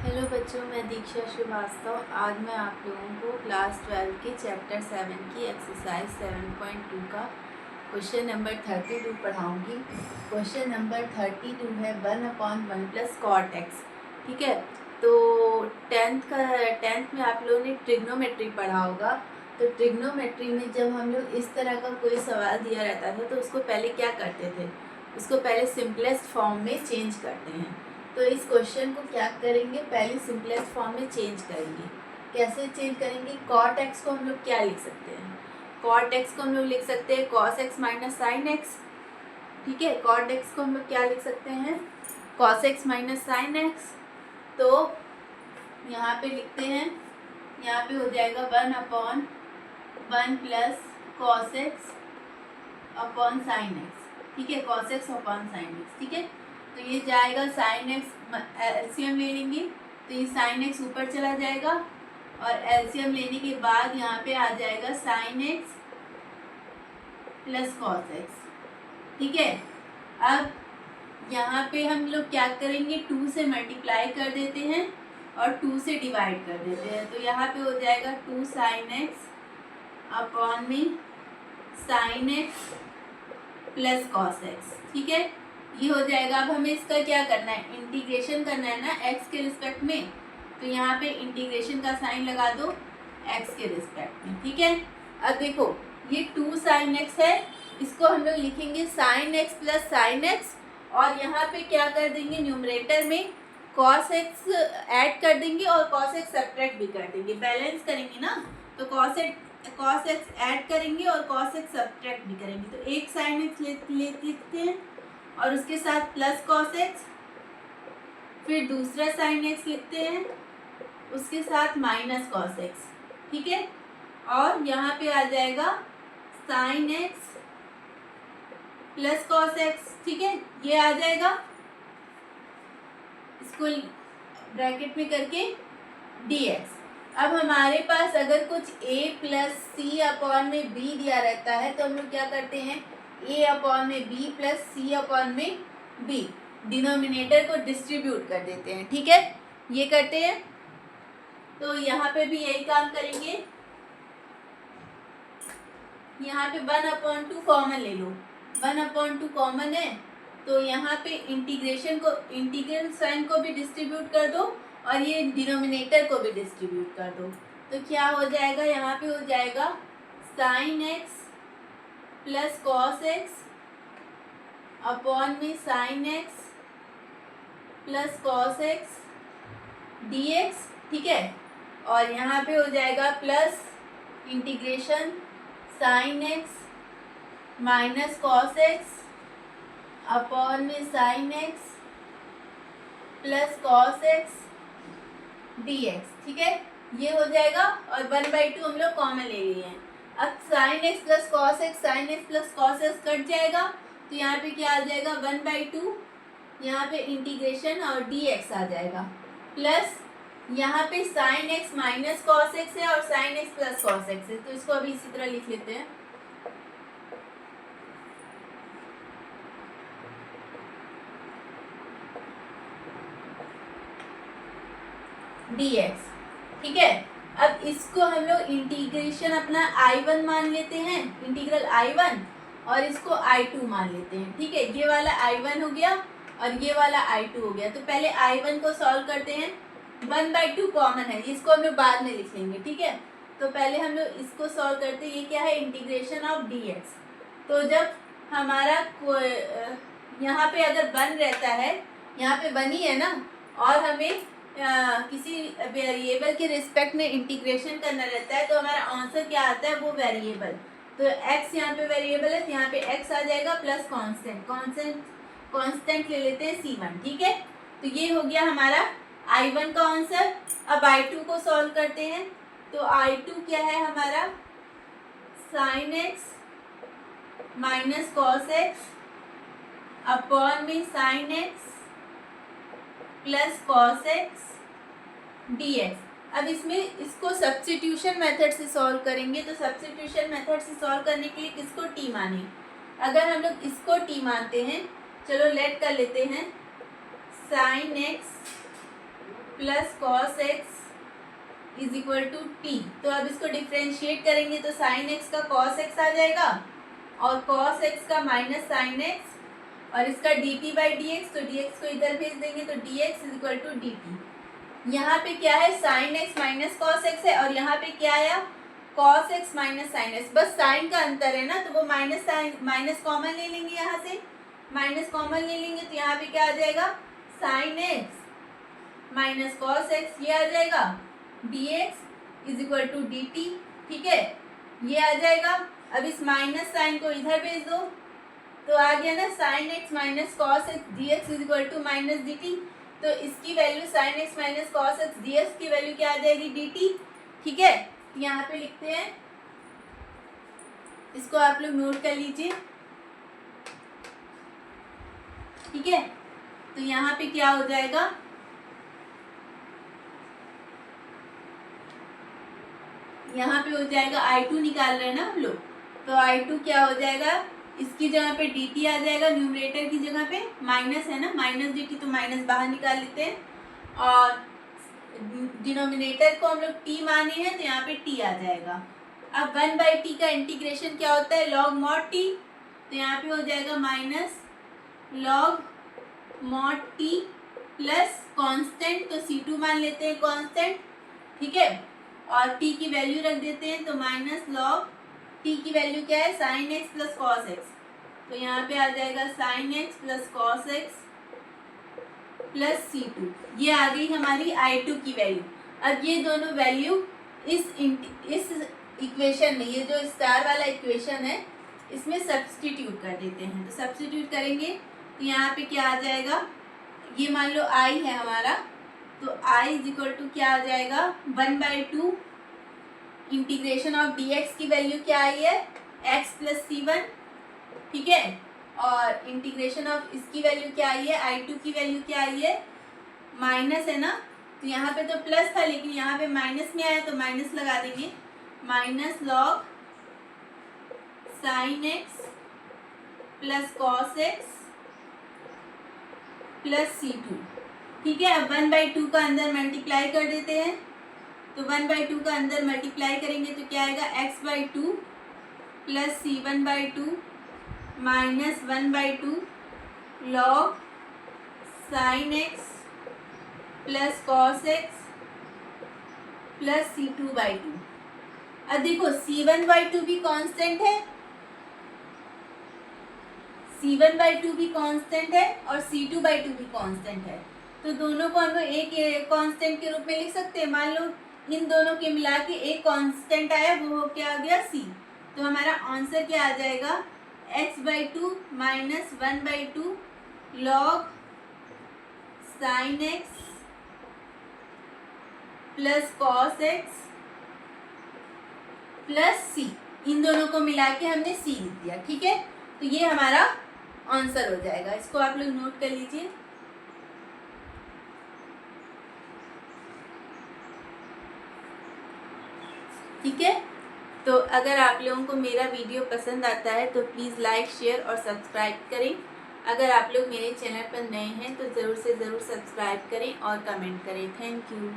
Hello बच्चों, मैं दीक्षा श्रीवास्तव। आज मैं आप लोगों को क्लास 12 के चैप्टर 7 की एक्सरसाइज 7.2 का क्वेश्चन नंबर 32 पढ़ाऊंगी। क्वेश्चन नंबर 32 है 1/1 प्लस कॉट एक्स। ठीक है, तो टेंथ में आप लोगों ने ट्रिग्नोमेट्री पढ़ा होगा। तो ट्रिग्नोमेट्री में जब हम लोग इस तरह का कोई सवाल दिया रहता था तो उसको पहले क्या करते थे, उसको पहले सिंपलेस्ट फॉर्म में चेंज करते हैं। तो इस क्वेश्चन को क्या करेंगे, पहले सिंपलेस्ट फॉर्म में चेंज करेंगे। कैसे चेंज करेंगे? कॉट एक्स को हम लोग क्या लिख सकते हैं? कॉट एक्स को हम लोग लिख सकते हैं cos x minus sine x. ठीक है, कॉट एक्स को हम लोग क्या लिख सकते हैं? Cos x minus sine x. तो यहाँ पे लिखते हैं, यहाँ पे हो जाएगा 1/1 plus cos x upon sine x. ठीक है, cos x upon sine x. ठीक है, तो ये जाएगा साइन एक्स, एलसीएम ले लेंगे तो ये साइन एक्स ऊपर चला जाएगा और एलसीएम लेने के बाद यहाँ पे आ जाएगा sine x plus cos x. ठीक है, अब यहाँ पे हम लोग क्या करेंगे, 2 से मल्टीप्लाई कर देते हैं और 2 से डिवाइड कर देते हैं। तो यहाँ पे हो जाएगा 2 साइन एक्स अपॉन में sine x plus cos x. ठीक है, ये हो जाएगा। अब हमें इसका क्या करना है, इंटीग्रेशन करना है ना एक्स के रिस्पेक्ट में। तो यहाँ पे इंटीग्रेशन का साइन लगा दो एक्स के रिस्पेक्ट में। ठीक है, अब देखो ये 2 साइन एक्स है, इसको हम लोग लिखेंगे sign x plus sign x और यहाँ पे क्या कर देंगे, न्यूमरेटर में कॉस एक्स ऐड कर देंगे और कॉस एक्स सब्ट्रैक्ट भी कर देंगे। बैलेंस करेंगे ना, तो कॉस एक्स ऐड करेंगे और कॉस एक्स सब्ट्रैक्ट भी करेंगे। तो एक साइन एक्स लिखते हैं और उसके साथ प्लस कॉस एक्स, फिर दूसरा साइन एक्स लिखते हैं उसके साथ माइनस कॉस एक्स। ठीक है, और यहाँ पे आ जाएगा sine x plus cos x. ठीक है, ये आ जाएगा, इसको ब्रैकेट में करके dx। अब हमारे पास अगर कुछ a प्लस सी अपॉन में b दिया रहता है तो हम लोग क्या करते हैं, a अपॉन में b प्लस c अपॉन में b, डिनोमिनेटर को डिस्ट्रीब्यूट कर देते हैं। ठीक है, ये करते हैं। तो यहाँ पे भी यही काम करेंगे। यहाँ पे 1/2 कॉमन ले लो, 1/2 कॉमन है तो यहाँ पे इंटीग्रेशन को, इंटीग्रल साइन को भी डिस्ट्रीब्यूट कर दो और ये डिनोमिनेटर को भी डिस्ट्रीब्यूट कर दो। तो क्या हो जाएगा, यहाँ पे हो जाएगा sine x plus cos x upon में sine x plus cos x dx। ठीक है, और यहाँ पे हो जाएगा plus integration sine x minus cos x upon में sine x plus cos x dx। ठीक है, ये हो जाएगा और 1/2 हम लोग कॉमन ले लिए हैं। अब sign x plus cos x, sign x plus cos x cut जाएगा तो यहाँ पे क्या आ जाएगा 1/2, यहाँ पे इंटीग्रेशन और dx आ जाएगा, प्लस यहाँ पे sign x minus cos x है और sign x plus cos x है। तो इसको अभी इसी तरह लिख लेते हैं, dx। ठीक है, अब इसको हम लोग इंटीग्रेशन अपना I1 मान लेते हैं, इंटीग्रल I1, और इसको I2 मान लेते हैं। ठीक है, ये वाला I1 हो गया और ये वाला I2 हो गया। तो पहले I1 को सॉल्व करते हैं, 1/2 कॉमन है, इसको हम लोग बाद में लिख लेंगे। ठीक है, तो पहले हम लोग इसको सॉल्व करते हैं। ये क्या है, इंटीग्रेशन ऑफ dx। तो जब हमारा यहाँ पे अगर 1 रहता है, यहाँ पे 1 ही है ना, और हमें किसी वेरिएबल के रिस्पेक्ट में इंटीग्रेशन करना रहता है तो हमारा आंसर क्या आता है, वो वेरिएबल। तो x यहाँ पे वेरिएबल है तो यहाँ पे x आ जाएगा प्लस कांस्टेंट ले लेते हैं c1। ठीक है, तो ये हो गया हमारा I1 का आंसर। अब I2 को सॉल्व करते हैं। तो I2 क्या है हमारा, sine x minus cos x upon में sine x plus cos x dx। अब इसमें इसको सब्स्टिट्यूशन मेथड से सॉल्व करेंगे। तो सब्स्टिट्यूशन मेथड से सॉल्व करने के लिए किसको t माने, अगर हम लोग इसको t मानते हैं, चलो लेट कर लेते हैं, sine x plus cos x is equal to t. तो अब इसको डिफ्रेंशिएट करेंगे तो साइन एक्स का कॉस एक्स आ जाएगा और कॉस एक्स का माइनस साइन एक्स और इसका d t by d x, तो डी एक्स को इधर भेज देंगे तो d x is equal to d t. यहाँ पे क्या है, sine x minus cos x है और यहाँ पे क्या आया, cos x minus sine x. बस साइन का अंतर है ना, तो वो माइनस कॉमन ले लेंगे, यहाँ से माइनस कॉमन ले लेंगे तो यहाँ पे क्या आ जाएगा, sine x minus cos x, ये आ जाएगा d x is equal to d t. ठीक है, ये आ जाएगा। अब इस माइनस साइन को इधर भेज दो तो आ गया ना, sine x minus cos x d x is equal to minus d t. तो इसकी value sine x minus cos x d x की वैल्यू क्या आ जाएगी, डी टी। ठीक है, यहाँ पे लिखते हैं, इसको आप लोग नोट कर लीजिए। ठीक है, तो यहाँ पे क्या हो जाएगा, यहाँ पे हो जाएगा I2 निकाल रहे हैं ना हम लोग, तो I2 क्या हो जाएगा, इसकी जगह पे dt आ जाएगा, न्यूमरेटर की जगह पे माइनस है ना, माइनस dt, तो माइनस बाहर निकाल लेते हैं और डिनोमिनेटर को हम लोग t माने हैं तो यहाँ पे t आ जाएगा। अब 1/t का इंटीग्रेशन क्या होता है, log mod t, तो यहाँ पे हो जाएगा minus log mod t plus constant, तो C2 मान लेते हैं कांस्टेंट। ठीक है, और t की वैल्यू रख देते हैं तो माइनस लॉग t की वैल्यू क्या है, sine x plus cos x, तो यहाँ पे आ जाएगा sine x plus cos x plus C2। ये आ गई हमारी I2 की वैल्यू। अब ये दोनों वैल्यू इस इक्वेशन में, ये जो स्टार वाला इक्वेशन है इसमें सब्स्टिट्यूट कर देते हैं। तो सब्स्टिट्यूट करेंगे तो यहाँ पे क्या आ जाएगा, ये मान लो I है हमारा, तो I इज इक्वल टू क्या आ जाएगा, 1/2 इंटीग्रेशन ऑफ dx की वैल्यू क्या आई है, x प्लस C1। ठीक है, और इंटीग्रेशन ऑफ इसकी वैल्यू क्या आई है, I2 की वैल्यू क्या आई है, माइनस है ना, तो यहाँ पे तो प्लस था लेकिन यहाँ पे माइनस में आया तो माइनस लगा देंगे, minus log sign x plus cos x plus C2। ठीक है, अब 1/2 का अंदर मल्टीप्लाई कर देते हैं, तो 1/2 का अंदर मल्टीप्लाई करेंगे तो क्या आएगा, x/2 plus C1/2 minus 1/2 log sign x plus cos x plus C2/2। अब देखो C1/2 भी कांस्टेंट है, C1/2 भी कांस्टेंट है और C2/2 भी कांस्टेंट है, तो दोनों को हम लोग एक कांस्टेंट के रूप में लिख सकते हैं। मान लो इन दोनों के मिला के एक कांस्टेंट आया, वो क्या आ गया, C। तो हमारा आंसर क्या आ जाएगा, x/2 minus 1/2 log sign x plus cos x plus C। इन दोनों को मिला के हमने C लिख दिया। ठीक है, तो ये हमारा आंसर हो जाएगा, इसको आप लोग नोट कर लीजिए। ठीक है, तो अगर आप लोगों को मेरा वीडियो पसंद आता है तो प्लीज़ लाइक, शेयर और सब्सक्राइब करें। अगर आप लोग मेरे चैनल पर नए हैं तो ज़रूर से ज़रूर सब्सक्राइब करें और कमेंट करें। Thank you.